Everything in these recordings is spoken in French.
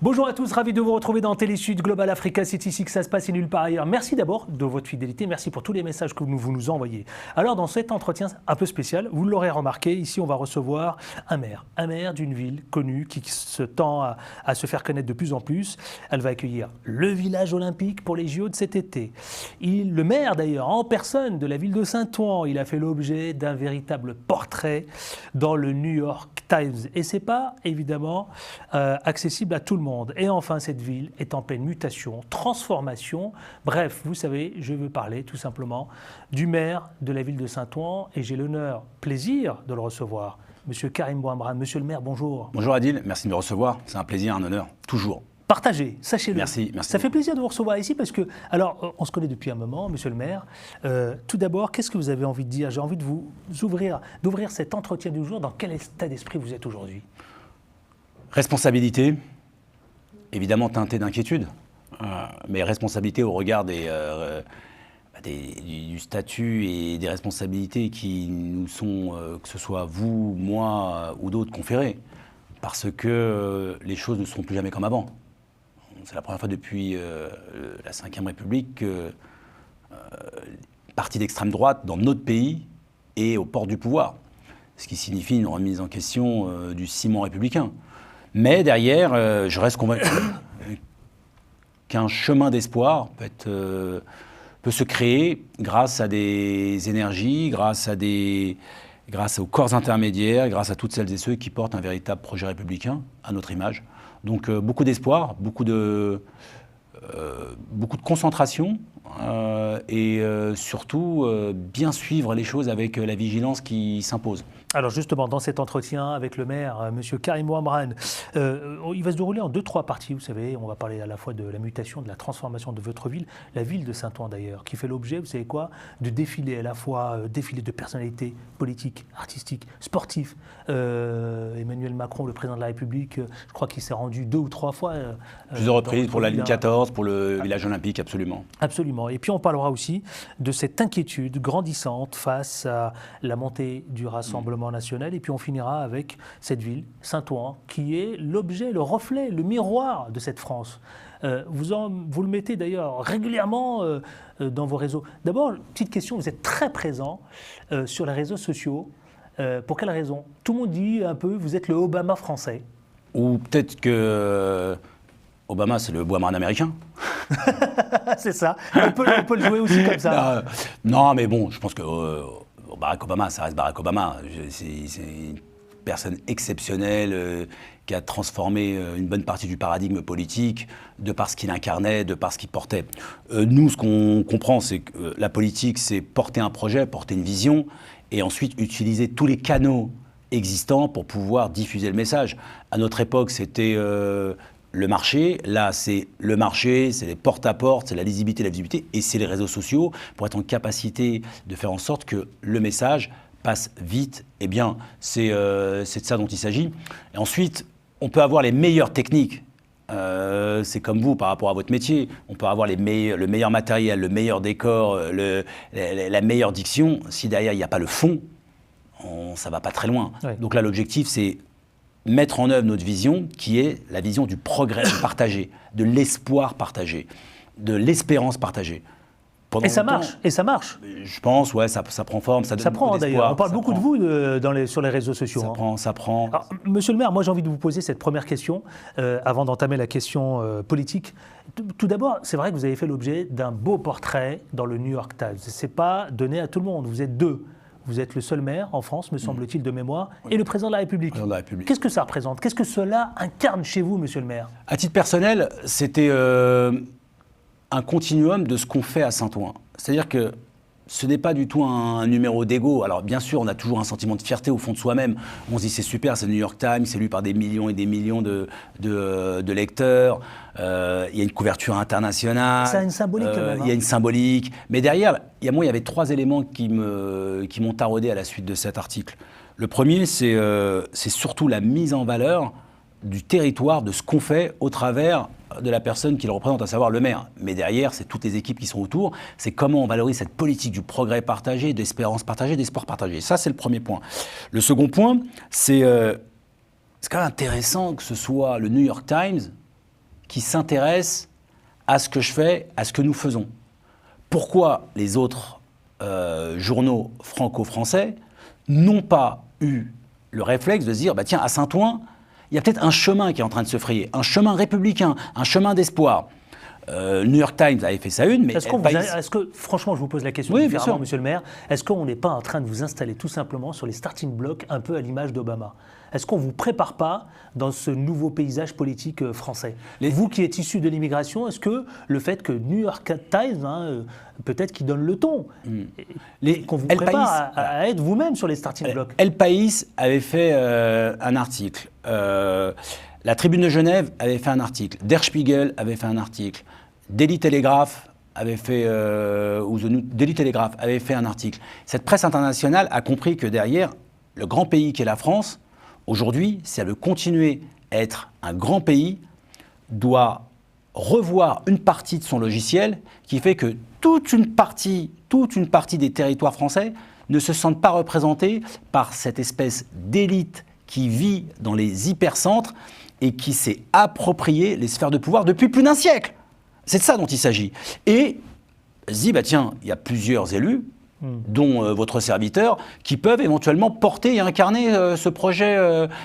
Bonjour à tous, ravi de vous retrouver dans Télésud Global Africa. C'est ici que ça se passe et nulle part ailleurs. Merci d'abord de votre fidélité, merci pour tous les messages que vous nous envoyez. Alors dans cet entretien un peu spécial, vous l'aurez remarqué, ici on va recevoir un maire d'une ville connue qui se tend à se faire connaître de plus en plus. Elle va accueillir le village olympique pour les JO de cet été. Le maire d'ailleurs, en personne de la ville de Saint-Ouen, il a fait l'objet d'un véritable portrait dans le New York Times. Et c'est pas évidemment accessible à tout le monde. Et enfin, cette ville est en pleine mutation, transformation. Bref, vous savez, je veux parler tout simplement du maire de la ville de Saint-Ouen et j'ai l'honneur, plaisir de le recevoir. Monsieur Karim Bouamrane. Monsieur le maire, bonjour. Bonjour Adil, merci de me recevoir. C'est un plaisir, un honneur, toujours. Partagez, sachez-le. Merci. Ça fait plaisir de vous recevoir ici parce que, alors, on se connaît depuis un moment, monsieur le maire. Tout d'abord, qu'est-ce que vous avez envie de dire? J'ai envie de d'ouvrir cet entretien du jour. Dans quel état d'esprit vous êtes aujourd'hui? Responsabilité, évidemment teintée d'inquiétude, mais responsabilité au regard du statut et des responsabilités qui nous sont, que ce soit vous, moi ou d'autres, conférées, parce que les choses ne seront plus jamais comme avant. C'est la première fois depuis la Ve République que parti d'extrême droite dans notre pays est aux portes du pouvoir, ce qui signifie une remise en question du ciment républicain. Mais derrière, je reste convaincu qu'un chemin d'espoir peut se créer grâce à des énergies, grâce aux corps intermédiaires, grâce à toutes celles et ceux qui portent un véritable projet républicain à notre image. Donc beaucoup d'espoir, beaucoup de concentration et surtout bien suivre les choses avec la vigilance qui s'impose. Alors justement, dans cet entretien avec le maire, monsieur Karim Bouamrane, il va se dérouler en 2-3 parties, vous savez. On va parler à la fois de la mutation, de la transformation de votre ville, la ville de Saint-Ouen d'ailleurs, qui fait l'objet, vous savez quoi, de défilés, à la fois défilés de personnalités politiques, artistiques, sportifs. Emmanuel Macron, le président de la République, je crois qu'il s'est rendu 2 ou 3 fois. Plusieurs reprises pour la ligne 14, pour le village olympique, absolument. Absolument. Et puis on parlera aussi de cette inquiétude grandissante face à la montée du Rassemblement national. Et puis on finira avec cette ville, Saint-Ouen, qui est l'objet, le reflet, le miroir de cette France. Vous le mettez d'ailleurs régulièrement dans vos réseaux. D'abord, petite question, vous êtes très présent sur les réseaux sociaux. Pour quelle raison? Tout le monde dit un peu, vous êtes le Obama français. Ou peut-être que Obama, c'est le Bouamrane américain. C'est ça. On peut le jouer aussi comme ça. Non, mais bon, je pense que Barack Obama, ça reste Barack Obama. C'est une personne exceptionnelle qui a transformé une bonne partie du paradigme politique de par ce qu'il incarnait, de par ce qu'il portait. Nous, ce qu'on comprend, c'est que la politique, c'est porter un projet, porter une vision, et ensuite utiliser tous les canaux existants pour pouvoir diffuser le message. À notre époque, c'était le marché. Là, c'est le marché, c'est les porte-à-porte, c'est la lisibilité, la visibilité, et c'est les réseaux sociaux pour être en capacité de faire en sorte que le message passe vite et bien. C'est de ça dont il s'agit. Et ensuite, on peut avoir les meilleures techniques. C'est comme vous par rapport à votre métier. On peut avoir le meilleur matériel, le meilleur décor, la meilleure diction. Si derrière, il n'y a pas le fond, ça ne va pas très loin. Ouais. Donc là, l'objectif, c'est mettre en œuvre notre vision, qui est la vision du progrès partagé, de l'espoir partagé, de l'espérance partagée. Et ça marche, Je pense, ouais, ça prend forme. Ça prend d'ailleurs. On parle beaucoup de vous sur les réseaux sociaux. Ça prend. Alors, monsieur le maire, moi j'ai envie de vous poser cette première question, avant d'entamer la question politique. Tout d'abord, c'est vrai que vous avez fait l'objet d'un beau portrait dans le New York Times. Ce n'est pas donné à tout le monde, vous êtes 2. Vous êtes le seul maire en France, me semble-t-il, de mémoire, et le président de la République. Qu'est-ce que ça représente? Qu'est-ce que cela incarne chez vous, monsieur le maire? À titre personnel, c'était un continuum de ce qu'on fait à Saint-Ouen. C'est-à-dire que ce n'est pas du tout un numéro d'ego. Alors bien sûr, on a toujours un sentiment de fierté au fond de soi-même. On se dit c'est super, c'est le New York Times, c'est lu par des millions et des millions de lecteurs. Il y a une couverture internationale. Ça a une symbolique quand même. Il y a une symbolique. Mais derrière, il y avait 3 éléments qui m'ont taraudé à la suite de cet article. Le premier, c'est surtout la mise en valeur du territoire, de ce qu'on fait au travers de la personne qui le représente, à savoir le maire. Mais derrière, c'est toutes les équipes qui sont autour. C'est comment on valorise cette politique du progrès partagé, d'espérance partagée, d'espoir partagé. Ça, c'est le premier point. Le second point, c'est quand même intéressant que ce soit le New York Times qui s'intéresse à ce que je fais, à ce que nous faisons. Pourquoi les autres journaux franco-français n'ont pas eu le réflexe de se dire, bah tiens, à Saint-Ouen, il y a peut-être un chemin qui est en train de se frayer, un chemin républicain, un chemin d'espoir. New York Times avait fait sa une, mais est-ce que, franchement, je vous pose la question oui, différemment, monsieur le maire, est-ce qu'on n'est pas en train de vous installer tout simplement sur les starting blocks, un peu à l'image d'Obama? Est-ce qu'on ne vous prépare pas dans ce nouveau paysage politique français? Vous qui êtes issu de l'immigration, est-ce que le fait que New York Times, peut-être qu'il donne le ton, qu'on vous prépare à être vous-même sur les starting blocks? El País avait fait un article. La Tribune de Genève avait fait un article. Der Spiegel avait fait un article. Daily Telegraph avait fait, Daily Telegraph avait fait un article. Cette presse internationale a compris que derrière, le grand pays qu'est la France, aujourd'hui, si elle veut continuer à être un grand pays, doit revoir une partie de son logiciel qui fait que toute une partie des territoires français ne se sentent pas représentés par cette espèce d'élite qui vit dans les hypercentres et qui s'est approprié les sphères de pouvoir depuis plus d'un siècle. C'est de ça dont il s'agit. Et se dit, bah tiens, il y a plusieurs élus, dont votre serviteur, qui peuvent éventuellement porter et incarner ce projet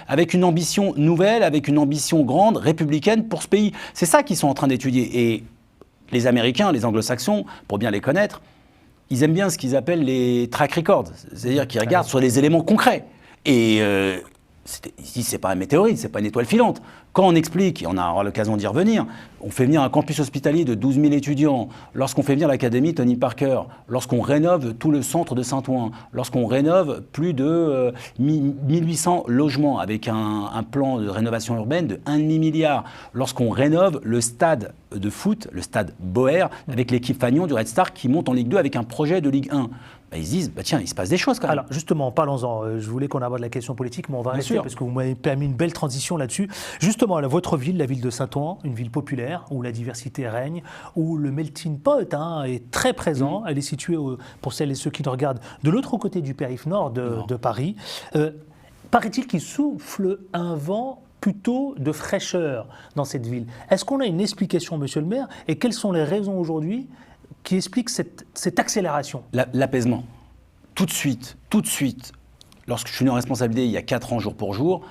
avec une ambition nouvelle, avec une ambition grande, républicaine pour ce pays. C'est ça qu'ils sont en train d'étudier. Et les Américains, les Anglo-Saxons, pour bien les connaître, ils aiment bien ce qu'ils appellent les track records, c'est-à-dire qu'ils regardent sur les éléments concrets. Et ici, ce n'est pas un météorite, ce n'est pas une étoile filante. Quand on explique, et on aura l'occasion d'y revenir, on fait venir un campus hospitalier de 12 000 étudiants, lorsqu'on fait venir l'académie Tony Parker, lorsqu'on rénove tout le centre de Saint-Ouen, lorsqu'on rénove plus de 1800 logements avec un plan de rénovation urbaine de 1,5 milliard, lorsqu'on rénove le stade de foot, le stade Boer, avec l'équipe Fagnon du Red Star qui monte en Ligue 2 avec un projet de Ligue 1. Bah, ils se disent, bah tiens, il se passe des choses quand même. Alors justement, parlons-en. Je voulais qu'on aborde la question politique, mais on va rester parce que vous m'avez permis une belle transition là-dessus. Justement, votre ville, la ville de Saint-Ouen, une ville populaire où la diversité règne, où le melting pot est très présent. Elle est située, pour celles et ceux qui nous regardent, de l'autre côté du périph' nord de Paris. Paraît-il qu'il souffle un vent plutôt de fraîcheur dans cette ville. Est-ce qu'on a une explication, monsieur le maire, et quelles sont les raisons aujourd'hui qui explique cette accélération? L'apaisement. Tout de suite, lorsque je suis venu en responsabilité il y a 4 ans jour pour jour,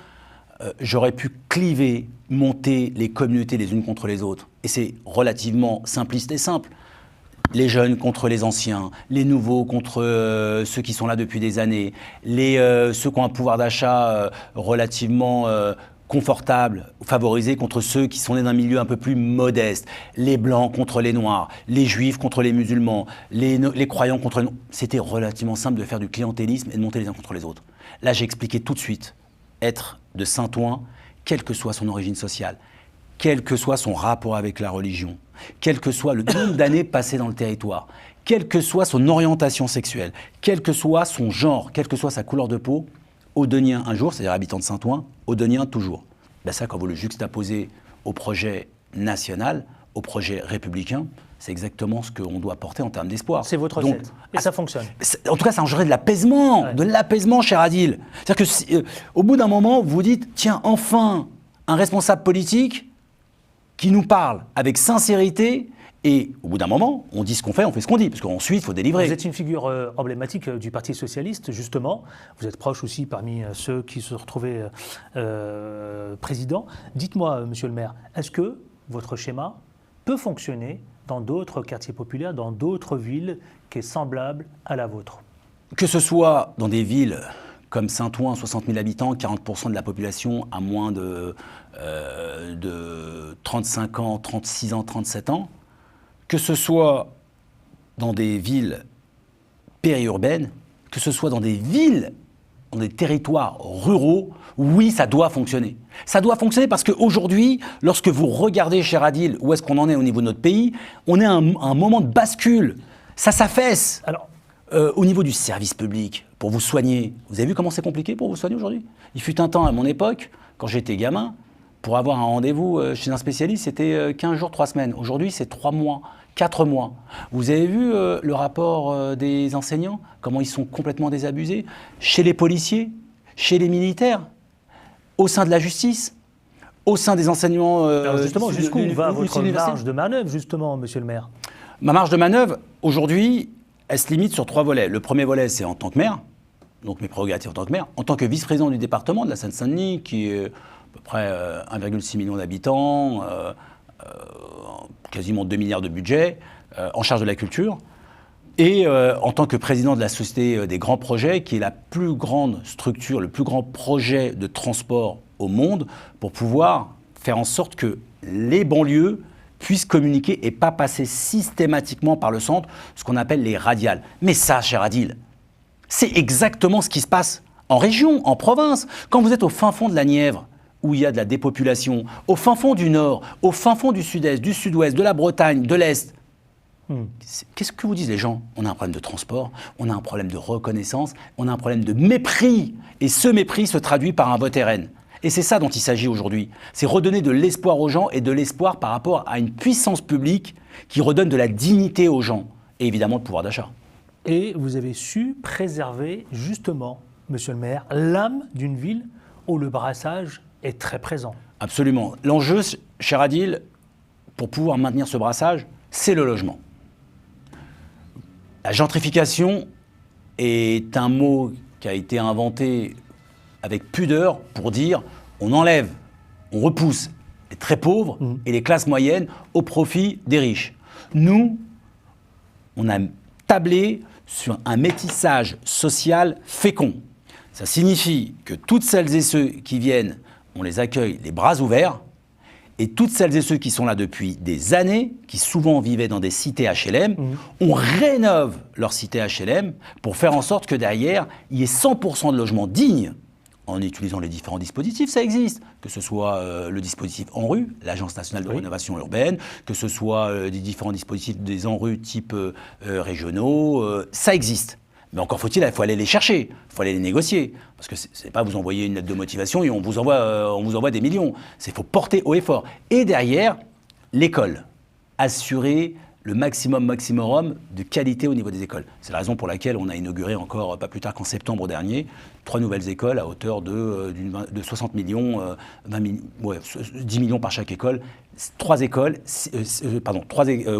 j'aurais pu cliver, monter les communautés les unes contre les autres. Et c'est relativement simpliste et simple. Les jeunes contre les anciens, les nouveaux contre ceux qui sont là depuis des années, ceux qui ont un pouvoir d'achat relativement confortable, favorisés contre ceux qui sont nés d'un milieu un peu plus modeste, les blancs contre les noirs, les juifs contre les musulmans, les croyants contre les non. C'était relativement simple de faire du clientélisme et de monter les uns contre les autres. Là, j'ai expliqué tout de suite, être de Saint-Ouen, quelle que soit son origine sociale, quel que soit son rapport avec la religion, quel que soit le nombre d'années passées dans le territoire, quelle que soit son orientation sexuelle, quel que soit son genre, quelle que soit sa couleur de peau, Audegnien un jour, c'est-à-dire habitant de Saint-Ouen, Audegnien toujours. Ben ça, quand vous le juxtaposez au projet national, au projet républicain, c'est exactement ce qu'on doit porter en termes d'espoir. C'est votre recette. Et ça fonctionne. En tout cas, ça engendrait de l'apaisement, cher Adil. C'est-à-dire que au bout d'un moment, vous vous dites, tiens, enfin, un responsable politique qui nous parle avec sincérité. Et au bout d'un moment, on dit ce qu'on fait, on fait ce qu'on dit, parce qu'ensuite, il faut délivrer. Vous êtes une figure emblématique du Parti socialiste, justement. Vous êtes proche aussi parmi ceux qui se retrouvaient président. Dites-moi, monsieur le maire, est-ce que votre schéma peut fonctionner dans d'autres quartiers populaires, dans d'autres villes qui est semblable à la vôtre? Que ce soit dans des villes comme Saint-Ouen, 60 000 habitants, 40% de la population a moins de 35 ans, 36 ans, 37 ans, que ce soit dans des villes périurbaines, que ce soit dans des villes, dans des territoires ruraux, oui, ça doit fonctionner. Ça doit fonctionner parce qu'aujourd'hui, lorsque vous regardez, cher Adil, où est-ce qu'on en est au niveau de notre pays, on est à un moment de bascule. Ça s'affaisse. Alors, au niveau du service public, pour vous soigner, vous avez vu comment c'est compliqué pour vous soigner aujourd'hui? Il fut un temps, à mon époque, quand j'étais gamin, pour avoir un rendez-vous chez un spécialiste, c'était 15 jours, 3 semaines. Aujourd'hui, c'est 3 mois, 4 mois. Vous avez vu le rapport des enseignants, comment ils sont complètement désabusés? Chez les policiers, chez les militaires, au sein de la justice, au sein des enseignements. Alors justement, jusqu'où va votre université. marge de manœuvre, justement, monsieur le maire? Ma marge de manœuvre, aujourd'hui, elle se limite sur 3 volets. Le premier volet, c'est en tant que maire, donc mes prérogatives en tant que maire, en tant que vice-président du département de la Seine-Saint-Denis, qui est à peu près 1,6 million d'habitants, quasiment 2 milliards de budget, en charge de la culture. Et en tant que président de la Société des grands projets, qui est la plus grande structure, le plus grand projet de transport au monde, pour pouvoir faire en sorte que les banlieues puissent communiquer et pas passer systématiquement par le centre, ce qu'on appelle les radiales. Mais ça, cher Adil, c'est exactement ce qui se passe en région, en province. Quand vous êtes au fin fond de la Nièvre, où il y a de la dépopulation, au fin fond du Nord, au fin fond du Sud-Est, du Sud-Ouest, de la Bretagne, de l'Est, qu'est-ce que vous disent les gens? On a un problème de transport, on a un problème de reconnaissance, on a un problème de mépris. Et ce mépris se traduit par un vote RN. Et c'est ça dont il s'agit aujourd'hui. C'est redonner de l'espoir aux gens et de l'espoir par rapport à une puissance publique qui redonne de la dignité aux gens. Et évidemment le pouvoir d'achat. Et vous avez su préserver, justement, monsieur le maire, l'âme d'une ville où le brassage est très présent. Absolument. L'enjeu, cher Adil, pour pouvoir maintenir ce brassage, c'est le logement. La gentrification est un mot qui a été inventé avec pudeur pour dire on enlève, on repousse les très pauvres et les classes moyennes au profit des riches. Nous, on a tablé sur un métissage social fécond. Ça signifie que toutes celles et ceux qui viennent, on les accueille les bras ouverts, et toutes celles et ceux qui sont là depuis des années, qui souvent vivaient dans des cités HLM, on rénove leurs cités HLM pour faire en sorte que derrière, il y ait 100% de logements dignes en utilisant les différents dispositifs, ça existe. Que ce soit le dispositif ANRU, l'Agence nationale de rénovation urbaine, que ce soit des différents dispositifs des ANRU type régionaux, ça existe. Mais encore faut-il, il faut aller les chercher, il faut aller les négocier. Parce que c'est pas vous envoyer une lettre de motivation et on vous envoie des millions. C'est faut porter haut et fort. Et derrière, l'école. Assurer le maximum de qualité au niveau des écoles. C'est la raison pour laquelle on a inauguré encore, pas plus tard qu'en septembre dernier, 3 nouvelles écoles à hauteur de 60 millions, 10 millions par chaque école, 3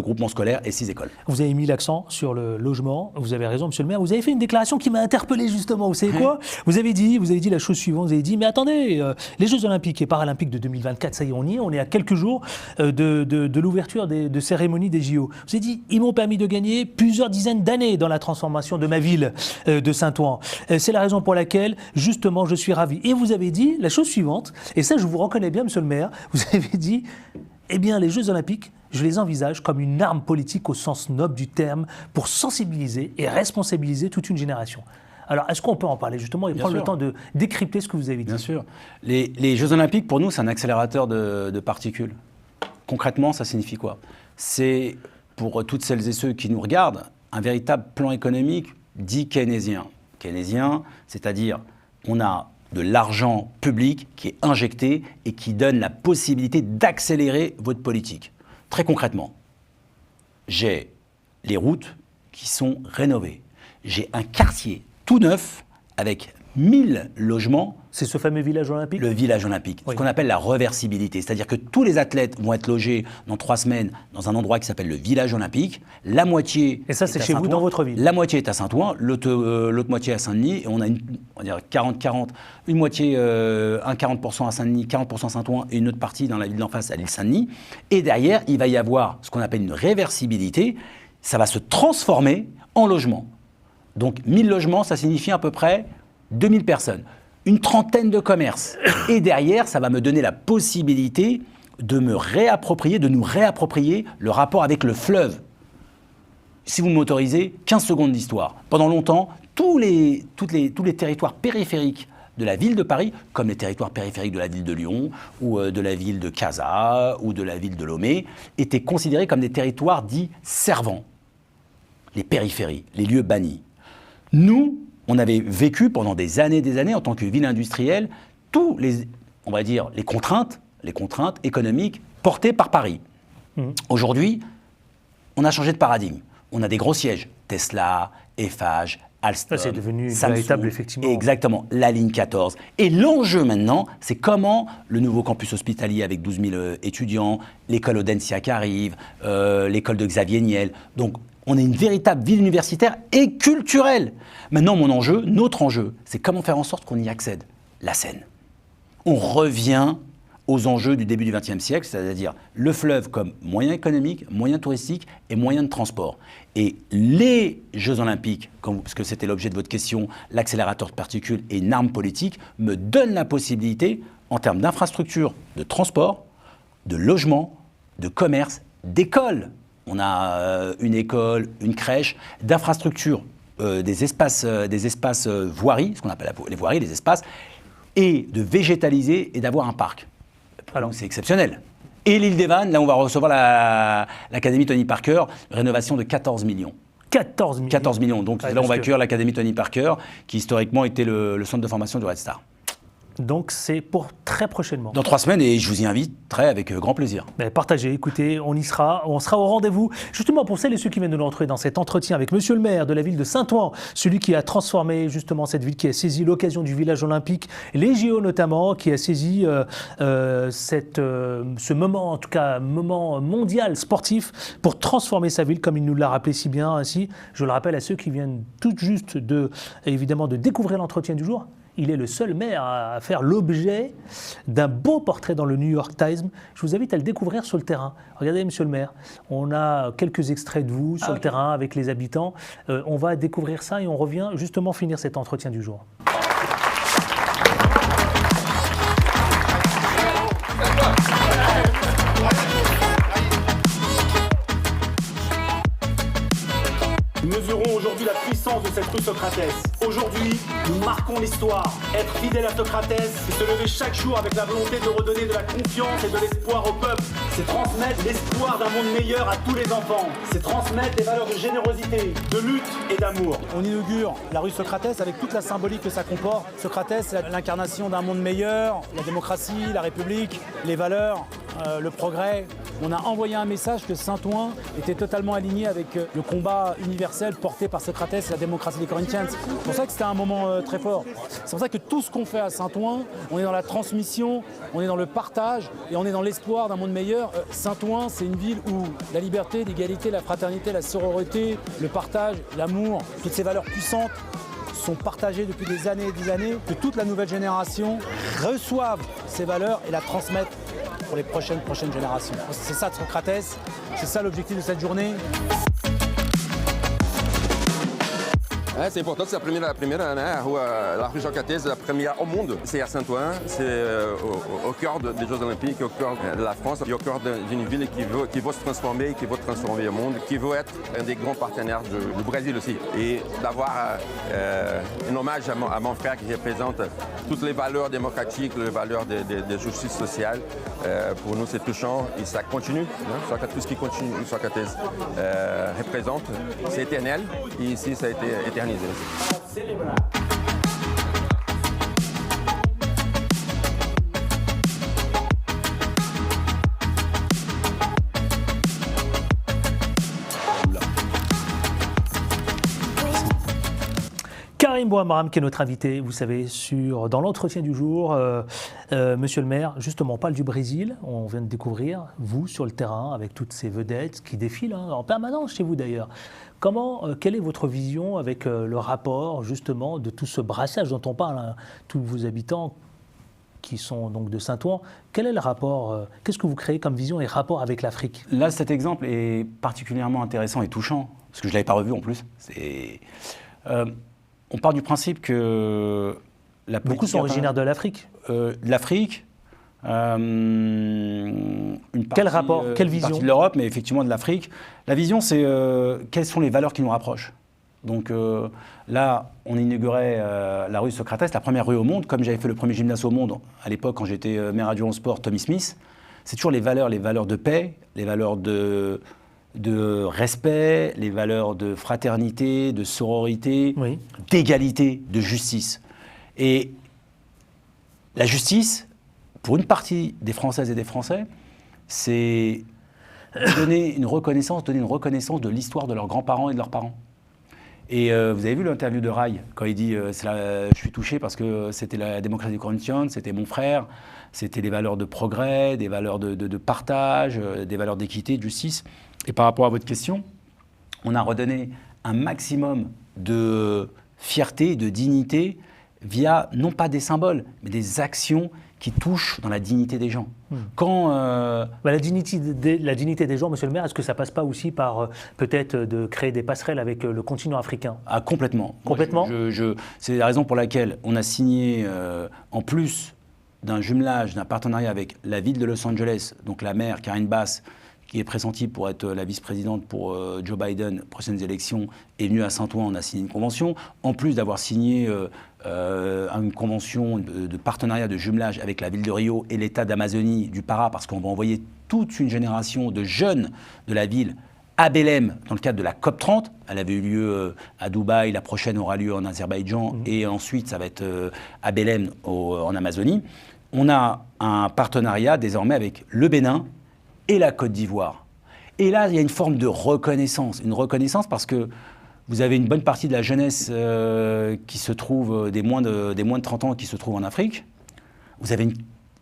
groupements scolaires et 6 écoles. Vous avez mis l'accent sur le logement, vous avez raison, monsieur le maire, vous avez fait une déclaration qui m'a interpellé justement, vous savez quoi? Vous avez dit la chose suivante, vous avez dit, mais attendez, les Jeux Olympiques et Paralympiques de 2024, ça y est, on est à quelques jours de l'ouverture de cérémonie des JO. Vous avez dit, ils m'ont permis de gagner plusieurs dizaines d'années dans la transformation de ma ville de Saint-Ouen. C'est la raison pour laquelle, justement, je suis ravi. Et vous avez dit la chose suivante, et ça je vous reconnais bien, monsieur le maire, vous avez dit, eh bien, les Jeux Olympiques, je les envisage comme une arme politique au sens noble du terme pour sensibiliser et responsabiliser toute une génération. Alors, est-ce qu'on peut en parler justement et prendre le temps de décrypter ce que vous avez dit? Bien sûr. Les Jeux Olympiques, pour nous, c'est un accélérateur de particules. Concrètement, ça signifie quoi? C'est, pour toutes celles et ceux qui nous regardent, un véritable plan économique dit keynésien. Keynésien, c'est-à-dire on a de l'argent public qui est injecté et qui donne la possibilité d'accélérer votre politique. Très concrètement, j'ai les routes qui sont rénovées. J'ai un quartier tout neuf avec 1000 logements. C'est ce fameux village olympique? Le village olympique, ce qu'on appelle la reversibilité. C'est-à-dire que tous les athlètes vont être logés dans 3 semaines dans un endroit qui s'appelle le village olympique. La moitié. Et ça, c'est chez vous, dans votre ville? La moitié est à Saint-Ouen, l'autre moitié à Saint-Denis. Et on a on va dire 40-40, une moitié, 40% à Saint-Denis, 40% à Saint-Ouen et une autre partie dans la ville d'en face, à l'île Saint-Denis. Et derrière, il va y avoir ce qu'on appelle une réversibilité. Ça va se transformer en logement. Donc 1000 logements, ça signifie à peu près 2000 personnes. Une trentaine de commerces. Et derrière, ça va me donner la possibilité de nous réapproprier le rapport avec le fleuve. Si vous m'autorisez, 15 secondes d'histoire. Pendant longtemps, tous les territoires périphériques de la ville de Paris, comme les territoires périphériques de la ville de Lyon, ou de la ville de Casa, ou de la ville de Lomé, étaient considérés comme des territoires dits servants. Les périphéries, les lieux bannis. Nous, on avait vécu pendant des années en tant que ville industrielle, on va dire, les contraintes économiques portées par Paris. Aujourd'hui, on a changé de paradigme. On a des gros sièges, Tesla, Eiffage, Alstom, Ça, c'est devenu une Samsung, véritable, effectivement. Exactement, la ligne 14. Et l'enjeu maintenant, c'est comment le nouveau campus hospitalier avec 12 000 étudiants, l'école Audencia qui arrive, l'école de Xavier Niel. Donc, on est une véritable ville universitaire et culturelle. Maintenant, notre enjeu, c'est comment faire en sorte qu'on y accède. La Seine. On revient aux enjeux du début du XXe siècle, c'est-à-dire le fleuve comme moyen économique, moyen touristique et moyen de transport. Et les Jeux Olympiques, parce que c'était l'objet de votre question, l'accélérateur de particules et une arme politique, me donnent la possibilité, en termes d'infrastructures, de transport, de logement, de commerce, d'école. On a une école, une crèche, d'infrastructures, des espaces voiries, ce qu'on appelle les voiries, les espaces, et de végétaliser et d'avoir un parc. Alors, c'est exceptionnel. Et l'île des Vannes, là, on va recevoir l'Académie Tony Parker, rénovation de 14 millions. 14 millions. 14 millions. Donc là, on va accueillir l'Académie Tony Parker, qui historiquement était le centre de formation du Red Star. Donc c'est pour très prochainement. Dans 3 semaines, et je vous y inviterai avec grand plaisir. Mais partagez, écoutez, on y sera, on sera au rendez-vous. Justement, pour celles et ceux qui viennent de nous retrouver dans cet entretien avec Monsieur le maire de la ville de Saint-Ouen, celui qui a transformé justement cette ville, qui a saisi l'occasion du village olympique, les JO notamment, qui a saisi ce moment, en tout cas, moment mondial sportif pour transformer sa ville, comme il nous l'a rappelé si bien. Ainsi, je le rappelle à ceux qui viennent tout juste évidemment de découvrir l'entretien du jour. Il est le seul maire à faire l'objet d'un beau portrait dans le New York Times. Je vous invite à le découvrir sur le terrain. Regardez, monsieur le maire, on a quelques extraits de vous sur le terrain avec les habitants. On va découvrir ça et on revient justement finir cet entretien du jour. Nous mesurons aujourd'hui la puissance de cette rue Socrates. Aujourd'hui, nous marquons l'histoire. Être fidèle à Socrates, c'est se lever chaque jour avec la volonté de redonner de la confiance et de l'espoir au peuple. C'est transmettre l'espoir d'un monde meilleur à tous les enfants. C'est transmettre des valeurs de générosité, de lutte et d'amour. On inaugure la rue Socrates avec toute la symbolique que ça comporte. Socrates, c'est l'incarnation d'un monde meilleur, la démocratie, la République, les valeurs, le progrès. On a envoyé un message que Saint-Ouen était totalement aligné avec le combat universel porté par Socrates et la démocratie des Corinthians. C'est pour ça que c'était un moment très fort. C'est pour ça que tout ce qu'on fait à Saint-Ouen, on est dans la transmission, on est dans le partage et on est dans l'espoir d'un monde meilleur. Saint-Ouen, c'est une ville où la liberté, l'égalité, la fraternité, la sororité, le partage, l'amour, toutes ces valeurs puissantes sont partagées depuis des années et des années, que toute la nouvelle génération reçoive ces valeurs et la transmette pour les prochaines générations. C'est ça Socrates, c'est ça l'objectif de cette journée. C'est important, c'est la première, la rue Socrates, la première au monde. C'est à Saint-Ouen, c'est au cœur des Jeux Olympiques, au cœur de la France, et au cœur d'une ville qui veut se transformer, qui veut transformer le monde, qui veut être un des grands partenaires du Brésil aussi. Et d'avoir un hommage à mon frère qui représente toutes les valeurs démocratiques, les valeurs de justice sociale, pour nous c'est touchant et ça continue. Tout ce qui continue, Socrates représente, c'est éternel et ici ça a été éternisé. Karim Bouamram, qui est notre invité, vous savez, dans l'entretien du jour. Monsieur le maire, justement, on parle du Brésil. On vient de découvrir, vous, sur le terrain, avec toutes ces vedettes qui défilent en permanence chez vous d'ailleurs. Quelle est votre vision avec le rapport, justement, de tout ce brassage dont on parle, tous vos habitants qui sont donc de Saint-Ouen? Quel est le rapport qu'est-ce que vous créez comme vision et rapport avec l'Afrique? Là, cet exemple est particulièrement intéressant et touchant, parce que je ne l'avais pas revu en plus. On part du principe que beaucoup sont originaires de l'Afrique. De l'Afrique, quel rapport, quelle vision? Une partie de l'Europe, mais effectivement de l'Afrique. La vision, c'est quelles sont les valeurs qui nous rapprochent. Donc là, on inaugurait la rue Socrates, la première rue au monde, comme j'avais fait le premier gymnase au monde à l'époque quand j'étais maire adjoint au sport, Tommy Smith. C'est toujours les valeurs de paix, les valeurs de respect, les valeurs de fraternité, de sororité, oui, d'égalité, de justice. Et la justice, pour une partie des Françaises et des Français, c'est donner une reconnaissance de l'histoire de leurs grands-parents et de leurs parents. Et vous avez vu l'interview de Rai, quand il dit je suis touché parce que c'était la démocratie corruption, c'était mon frère, c'était des valeurs de progrès, des valeurs de partage, des valeurs d'équité, de justice. Et par rapport à votre question, on a redonné un maximum de fierté, de dignité, via non pas des symboles, mais des actions qui touchent dans la dignité des gens. Quand la dignité des gens, monsieur le maire, est-ce que ça passe pas aussi par peut-être de créer des passerelles avec le continent africain? Ah, complètement. Complètement. C'est la raison pour laquelle on a signé, en plus d'un jumelage, d'un partenariat avec la ville de Los Angeles, donc la maire Karen Bass, qui est pressentie pour être la vice-présidente pour Joe Biden, prochaines élections, est venue à Saint-Ouen, on a signé une convention. En plus d'avoir signé une convention de partenariat de jumelage avec la ville de Rio et l'État d'Amazonie du Pará, parce qu'on va envoyer toute une génération de jeunes de la ville à Belém, dans le cadre de la COP30. Elle avait eu lieu à Dubaï, la prochaine aura lieu en Azerbaïdjan, et ensuite ça va être à Belém, en Amazonie. On a un partenariat désormais avec le Bénin et la Côte d'Ivoire. Et là, il y a une forme de reconnaissance. Une reconnaissance parce que vous avez une bonne partie de la jeunesse qui se trouve, des moins de 30 ans qui se trouve en Afrique. Vous avez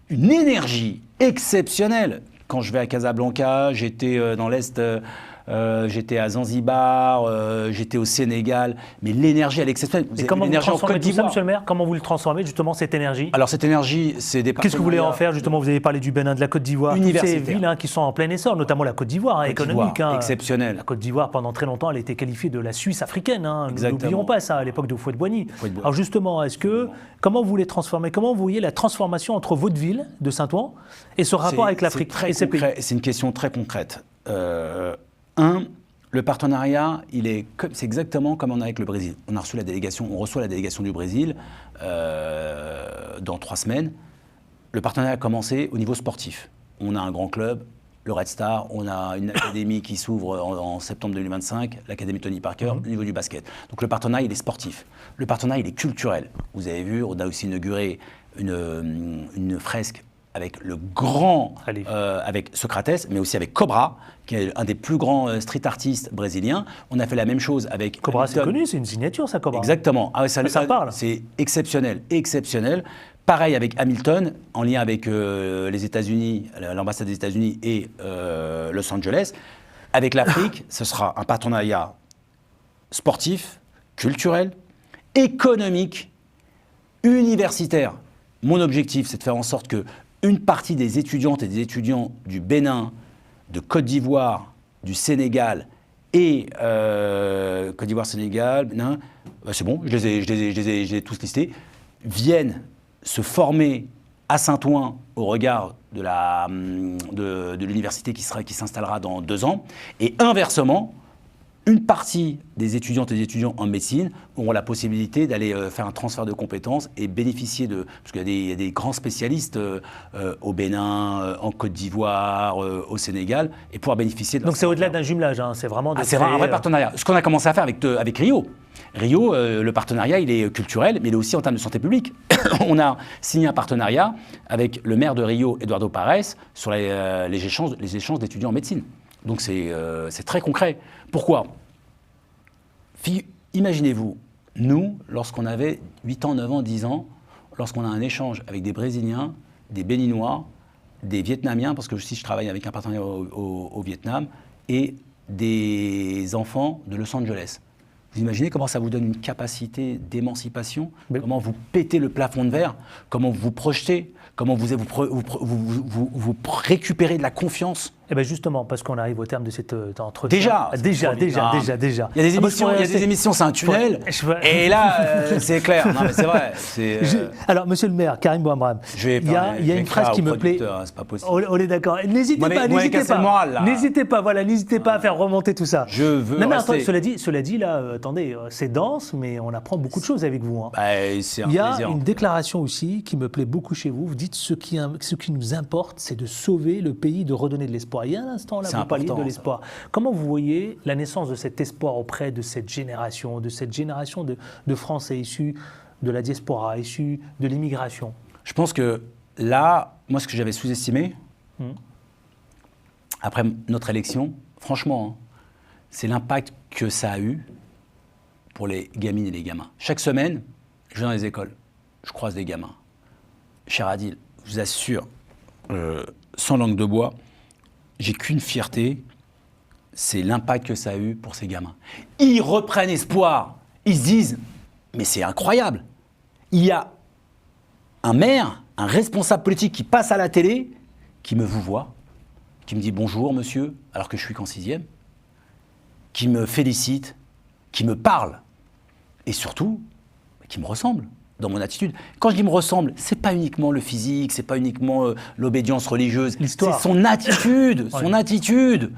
une énergie exceptionnelle. Quand je vais à Casablanca, j'étais dans l'Est, j'étais à Zanzibar, j'étais au Sénégal, mais l'énergie, elle est exceptionnelle. Et comment vous transformez tout ça, monsieur le maire? Comment vous le transformez, justement, cette énergie? Alors, cette énergie, c'est des partenariats. Qu'est-ce que vous voulez en faire, justement? Vous avez parlé du Bénin, de la Côte d'Ivoire, toutes ces villes qui sont en plein essor, notamment la Côte d'Ivoire, économique. Exceptionnelle. La Côte d'Ivoire, pendant très longtemps, elle a été qualifiée de la Suisse africaine. N'oublions pas ça, à l'époque de Houphouët-Boigny. Alors, justement, comment vous voulez transformer? Comment vous voyez la transformation entre votre ville de Saint-Ouen et ce rapport avec l'Afrique et ces pays? C'est une question très concrète. Le partenariat, c'est exactement comme on a avec le Brésil. On reçoit la délégation du Brésil dans 3 semaines. Le partenariat a commencé au niveau sportif. On a un grand club, le Red Star, on a une académie qui s'ouvre en septembre 2025, l'académie Tony Parker, au niveau du basket. Donc le partenariat, il est sportif. Le partenariat, il est culturel. Vous avez vu, on a aussi inauguré une fresque avec le grand, avec Socrates, mais aussi avec Cobra, qui est un des plus grands street artistes brésiliens. On a fait la même chose avec Cobra, c'est connu, c'est une signature, ça, Cobra. Exactement. Ah, ça parle. C'est exceptionnel, exceptionnel. Pareil avec Hamilton, en lien avec les États-Unis, l'ambassade des États-Unis et Los Angeles. Avec l'Afrique, ce sera un partenariat sportif, culturel, économique, universitaire. Mon objectif, c'est de faire en sorte que une partie des étudiantes et des étudiants du Bénin, de Côte d'Ivoire, du Sénégal et Côte d'Ivoire, Sénégal, Bénin, c'est bon, je les ai tous listés, viennent se former à Saint-Ouen au regard de l'université qui s'installera dans 2 ans. Et inversement, une partie des étudiantes et des étudiants en médecine auront la possibilité d'aller faire un transfert de compétences et bénéficier parce qu'il y a des grands spécialistes au Bénin, en Côte d'Ivoire, au Sénégal, et pouvoir bénéficier de... Donc c'est au-delà d'un jumelage, c'est vraiment... c'est un vrai partenariat. Ce qu'on a commencé à faire avec Rio. Rio, le partenariat, il est culturel, mais il est aussi en termes de santé publique. On a signé un partenariat avec le maire de Rio, Eduardo Pares, sur les échanges d'étudiants en médecine. Donc c'est très concret. Pourquoi? Imaginez-vous, nous, lorsqu'on avait 8 ans, 9 ans, 10 ans, lorsqu'on a un échange avec des Brésiliens, des Béninois, des Vietnamiens, parce que aussi je travaille avec un partenaire au Vietnam, et des enfants de Los Angeles. Vous imaginez comment ça vous donne une capacité d'émancipation, comment vous pétez le plafond de verre, comment vous projetez, comment vous récupérez de la confiance. Eh bien justement, parce qu'on arrive au terme de cet entretien. Déjà. Il y a des émissions, c'est un tunnel. Et là, c'est clair. Non, mais c'est vrai. Alors, monsieur le maire, Karim Bouamrane, il y a une phrase qui me plaît. C'est pas possible. On est d'accord. N'hésitez pas. N'hésitez pas à faire remonter tout ça. Je veux. Non, mais attends, cela dit, là, attendez, c'est dense, mais on apprend beaucoup de choses avec vous. Hein. C'est un plaisir. Il y a une déclaration aussi qui me plaît beaucoup chez vous. Vous dites ce qui nous importe, c'est de sauver le pays, de redonner de l'espoir. Il y a un instant là, vous parliez de l'espoir. Comment vous voyez la naissance de cet espoir auprès de cette génération de Français issus de la diaspora, issus de l'immigration? Je pense que là, moi, ce que j'avais sous-estimé, après notre élection, franchement, c'est l'impact que ça a eu pour les gamines et les gamins. Chaque semaine, je vais dans les écoles, je croise des gamins. Cher Adil, je vous assure, sans langue de bois, j'ai qu'une fierté, c'est l'impact que ça a eu pour ces gamins. Ils reprennent espoir, ils se disent, mais c'est incroyable. Il y a un maire, un responsable politique qui passe à la télé, qui me vous voit, qui me dit bonjour monsieur, alors que je suis qu'en 6e, qui me félicite, qui me parle, et surtout, qui me ressemble dans mon attitude. Quand je dis me ressemble, c'est pas uniquement le physique, c'est pas uniquement l'obédience religieuse, c'est son attitude, son attitude.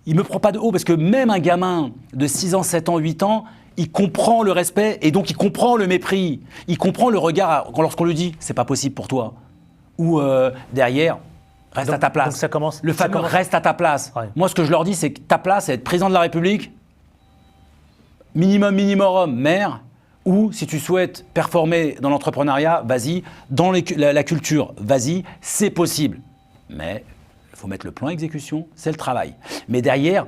Il me prend pas de haut, parce que même un gamin de 6 ans, 7 ans, 8 ans, il comprend le respect, et donc il comprend le mépris, il comprend le regard lorsqu'on lui dit « c'est pas possible pour toi », ou derrière « reste à ta place ». Donc ça commence. Le fameux « reste à ta place Ouais. ». Moi, ce que je leur dis, c'est que ta place, c'est être président de la République, minimum, maire, ou si tu souhaites performer dans l'entrepreneuriat, vas-y, dans la culture, vas-y, c'est possible. Mais il faut mettre le plan exécution, c'est le travail. Mais derrière,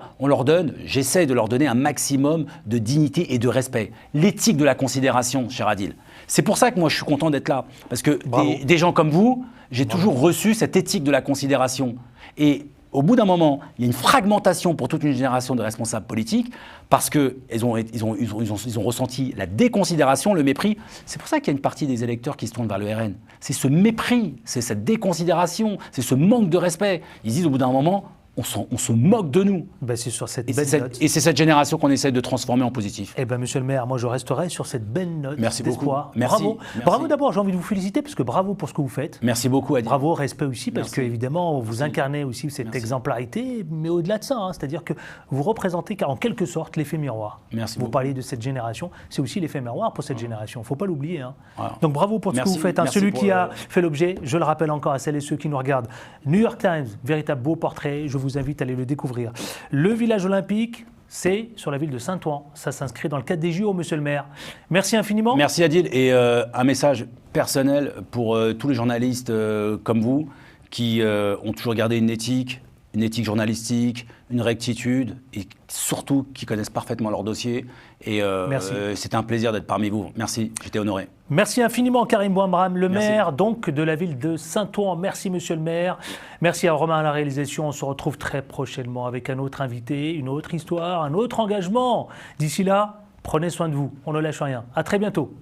j'essaie de leur donner un maximum de dignité et de respect. L'éthique de la considération, cher Adil. C'est pour ça que moi, je suis content d'être là. Parce que des gens comme vous, j'ai toujours reçu cette éthique de la considération. Et au bout d'un moment, il y a une fragmentation pour toute une génération de responsables politiques parce qu'ils ont ressenti la déconsidération, le mépris. C'est pour ça qu'il y a une partie des électeurs qui se tournent vers le RN. C'est ce mépris, c'est cette déconsidération, c'est ce manque de respect. Ils disent au bout d'un moment, on se moque de nous. Ben, c'est sur cette Et belle note. c'est cette génération qu'on essaie de transformer en positif. Eh bien, monsieur le maire, moi je resterai sur cette belle note Merci d'espoir. beaucoup. Merci. Bravo. Merci. Bravo d'abord, j'ai envie de vous féliciter, parce que bravo pour ce que vous faites. Merci beaucoup, Adil. Bravo, respect aussi, parce Merci. que évidemment, vous incarnez aussi cette Merci. exemplarité, mais au-delà de ça, hein, c'est-à-dire que vous représentez en quelque sorte l'effet miroir. Merci vous beaucoup. parlez de cette génération, c'est aussi l'effet miroir pour cette génération, il ne faut pas l'oublier. Hein. Voilà. Donc bravo pour ce que Merci. vous faites. Hein. Merci Celui pour qui a fait l'objet, je le rappelle encore à celles et ceux qui nous regardent, New York Times, véritable beau portrait, je vous invite à aller le découvrir. Le village olympique, c'est sur la ville de Saint-Ouen. Ça s'inscrit dans le cadre des JO, monsieur le maire. Merci infiniment. Merci Adil. Et un message personnel pour tous les journalistes comme vous qui ont toujours gardé une éthique journalistique, une rectitude et surtout qui connaissent parfaitement leur dossier. Et c'était un plaisir d'être parmi vous. Merci, j'étais honoré. Merci infiniment Karim Bouamram, le Merci. maire donc de la ville de Saint-Ouen. Merci monsieur le maire. Merci à Romain à la réalisation. On se retrouve très prochainement avec un autre invité, une autre histoire, un autre engagement. D'ici là, prenez soin de vous. On ne lâche rien. À très bientôt.